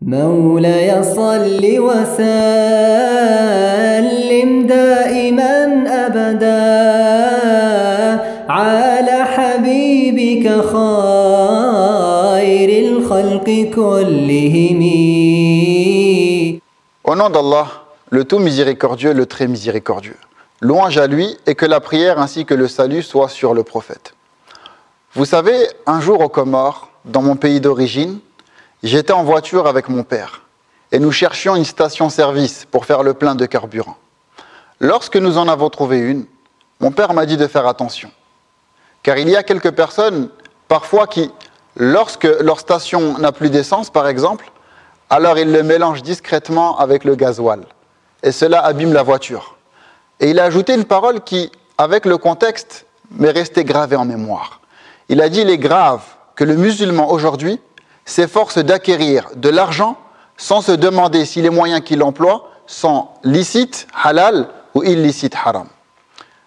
مولاي صل وسلم دائما أبدا على حبيبك خير الخلق كلهم. Au nom d'Allah, le tout miséricordieux, le très miséricordieux. Louange à lui et que la prière ainsi que le salut soient sur le prophète. Vous savez, un jour aux Comores, dans mon pays d'origine, j'étais en voiture avec mon père et nous cherchions une station-service pour faire le plein de carburant. Lorsque nous en avons trouvé une, mon père m'a dit de faire attention. Car il y a quelques personnes, parfois, qui, lorsque leur station n'a plus d'essence, par exemple, alors ils le mélangent discrètement avec le gasoil. Et cela abîme la voiture. Et il a ajouté une parole qui, avec le contexte, m'est restée gravée en mémoire. Il a dit, il est grave que le musulman aujourd'hui s'efforce d'acquérir de l'argent sans se demander si les moyens qu'il emploie sont licites, halal ou illicites, haram.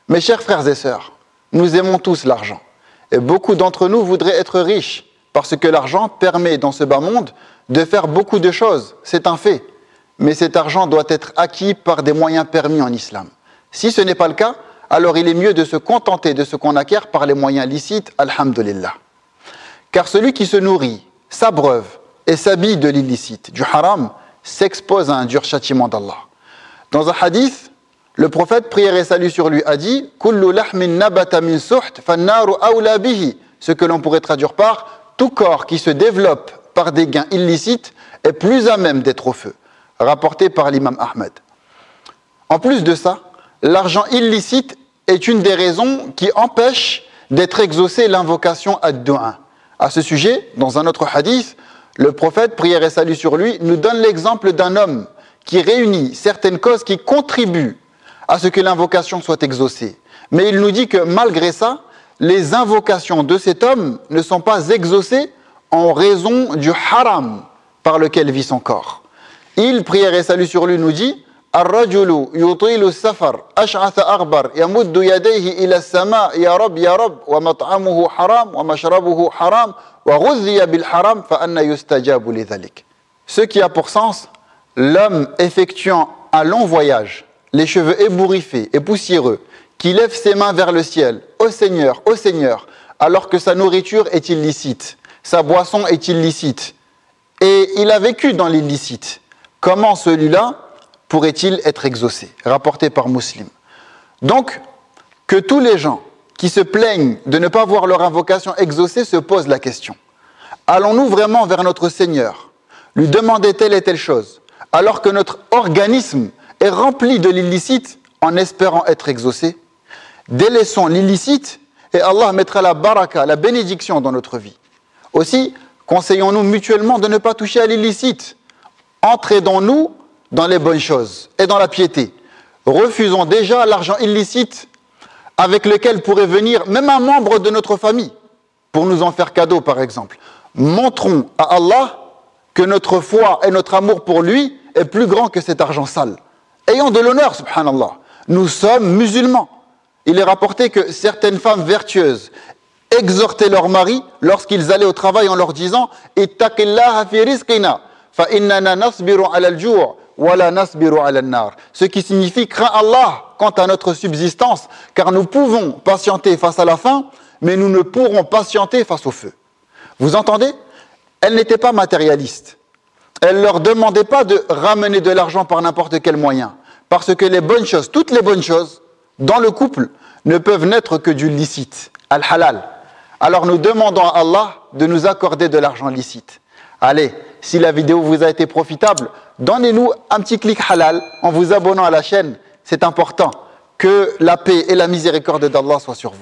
Mes chers frères et sœurs, nous aimons tous l'argent. Et beaucoup d'entre nous voudraient être riches parce que l'argent permet dans ce bas monde de faire beaucoup de choses. C'est un fait. Mais cet argent doit être acquis par des moyens permis en islam. Si ce n'est pas le cas, alors il est mieux de se contenter de ce qu'on acquiert par les moyens licites, alhamdulillah. Car celui qui se nourrit, s'abreuve et s'habille de l'illicite, du haram, s'expose à un dur châtiment d'Allah. Dans un hadith, le prophète, prière et salut sur lui, a dit « Kullu lahmin nabata min suht, fannaru awla bihi » ce que l'on pourrait traduire par « Tout corps qui se développe par des gains illicites est plus à même d'être au feu » rapporté par l'imam Ahmed. En plus de ça, l'argent illicite est une des raisons qui empêche d'être exaucée l'invocation ad-du'a. À ce sujet, dans un autre hadith, le prophète, prière et salut sur lui, nous donne l'exemple d'un homme qui réunit certaines causes qui contribuent à ce que l'invocation soit exaucée. Mais il nous dit que malgré ça, les invocations de cet homme ne sont pas exaucées en raison du haram par lequel vit son corps. Il, prière et salut sur lui, nous dit الرجل يطيل السفر أشعث أغبر يمد يديه إلى السماء يا رب ومطعمه حرام ومشربه حرام وغذي بالحرام فأنا يستجاب لذلك. Ce qui a pour sens, l'homme effectuant un long voyage, les cheveux ébouriffés et poussiéreux, qui lève ses mains vers le ciel, ô Seigneur, alors que sa nourriture est illicite, sa boisson est illicite, et il a vécu dans l'illicite. Comment celui-là pourrait-il être exaucé? Rapporté par Muslim. Donc, que tous les gens qui se plaignent de ne pas voir leur invocation exaucée se posent la question. Allons-nous vraiment vers notre Seigneur, lui demander telle et telle chose, alors que notre organisme est rempli de l'illicite en espérant être exaucé? Délaissons l'illicite et Allah mettra la baraka, la bénédiction dans notre vie. Aussi, conseillons-nous mutuellement de ne pas toucher à l'illicite. Entraidons-nous dans les bonnes choses et dans la piété. Refusons déjà l'argent illicite avec lequel pourrait venir même un membre de notre famille pour nous en faire cadeau, par exemple. Montrons à Allah que notre foi et notre amour pour lui est plus grand que cet argent sale. Ayons de l'honneur, subhanallah. Nous sommes musulmans. Il est rapporté que certaines femmes vertueuses exhortaient leurs maris lorsqu'ils allaient au travail en leur disant « Ittaqillaha fi rizqina, fa innana nasbiru ala al-ju' wala nasbiru ala an-nar » ce qui signifie « Crains Allah quant à notre subsistance, car nous pouvons patienter face à la faim, mais nous ne pourrons patienter face au feu. » Vous entendez? Elle n'était pas matérialiste. Elle ne leur demandait pas de ramener de l'argent par n'importe quel moyen, parce que les bonnes choses, toutes les bonnes choses, dans le couple, ne peuvent naître que du licite, al-halal. Alors nous demandons à Allah de nous accorder de l'argent licite. Allez, si la vidéo vous a été profitable, donnez-nous un petit clic halal en vous abonnant à la chaîne. C'est important que la paix et la miséricorde d'Allah soient sur vous.